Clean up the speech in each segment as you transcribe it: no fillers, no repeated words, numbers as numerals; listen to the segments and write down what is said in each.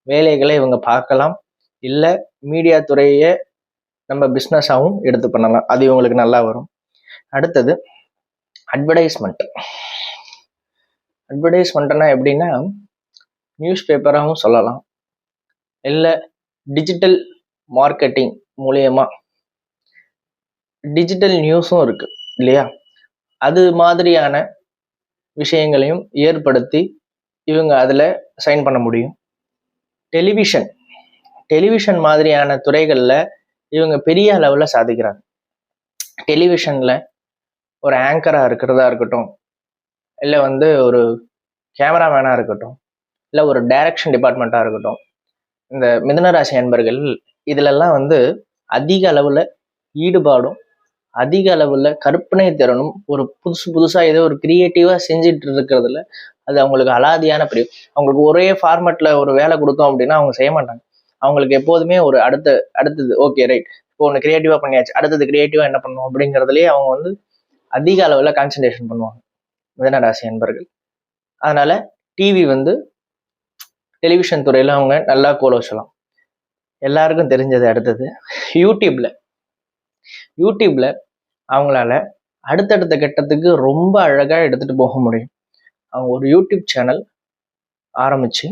வேலைகளை இவங்க பார்க்கலாம். இல்லை மீடியா துறையை நம்ம பிஸ்னஸாகவும் எடுத்து பண்ணலாம். அது இவங்களுக்கு நல்லா வரும். அடுத்தது அட்வர்டைஸ்மெண்ட். அட்வர்டைஸ்மெண்ட்னா எப்படின்னா, நியூஸ் பேப்பராகவும் சொல்லலாம், இல்லை டிஜிட்டல் மார்க்கெட்டிங் மூலியமா டிஜிட்டல் நியூஸும் இருக்கு இல்லையா, அது மாதிரியான விஷயங்களையும் ஏற்படுத்தி இவங்க அதில் சைன் பண்ண முடியும். டெலிவிஷன் மாதிரியான துறைகளில் இவங்க பெரிய அளவில் சாதிக்கிறாங்க. டெலிவிஷனில் ஒரு ஆங்கராக இருக்கிறதா இருக்கட்டும், இல்லை ஒரு கேமராமேனாக இருக்கட்டும், இல்லை ஒரு டைரக்ஷன் டிபார்ட்மெண்ட்டாக இருக்கட்டும், இந்த மிதுனராசி அன்பர்கள் இதிலெல்லாம் அதிக அளவில் ஈடுபாடும் அதிக அளவில் கற்பனை திறனும் ஒரு புதுசாக ஏதோ ஒரு கிரியேட்டிவாக செஞ்சுட்டு இருக்கிறதுல அது அவங்களுக்கு அலாதியான பிரிவு. அவங்களுக்கு ஒரே ஃபார்மேட்டில் ஒரு வேலை கொடுத்தோம் அப்படின்னா அவங்க செய்ய மாட்டாங்க. அவங்களுக்கு எப்போதுமே ஒரு அடுத்தது ஓகே ரைட், இப்போ ஒன்று கிரியேட்டிவாக பண்ணியாச்சு, அடுத்தது கிரியேட்டிவாக என்ன பண்ணணும் அப்படிங்கிறதுலேயே அவங்க அதிக அளவில் கான்சன்ட்ரேஷன் பண்ணுவாங்க மிதுனராசி அன்பர்கள். அதனால டிவி டெலிவிஷன் துறையில் அவங்க நல்லா கோல் வச்சலாம். எல்லாருக்கும் தெரிஞ்சது அடுத்தது யூடியூப்ல அவங்களால அடுத்தடுத்த கட்டத்துக்கு ரொம்ப அழகா எடுத்துட்டு போக முடியும். அவங்க ஒரு யூடியூப் சேனல் ஆரம்பிச்சு,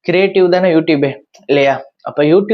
கிரியேட்டிவ் தானே யூடியூபே இல்லையா, அப்ப யூடியூப்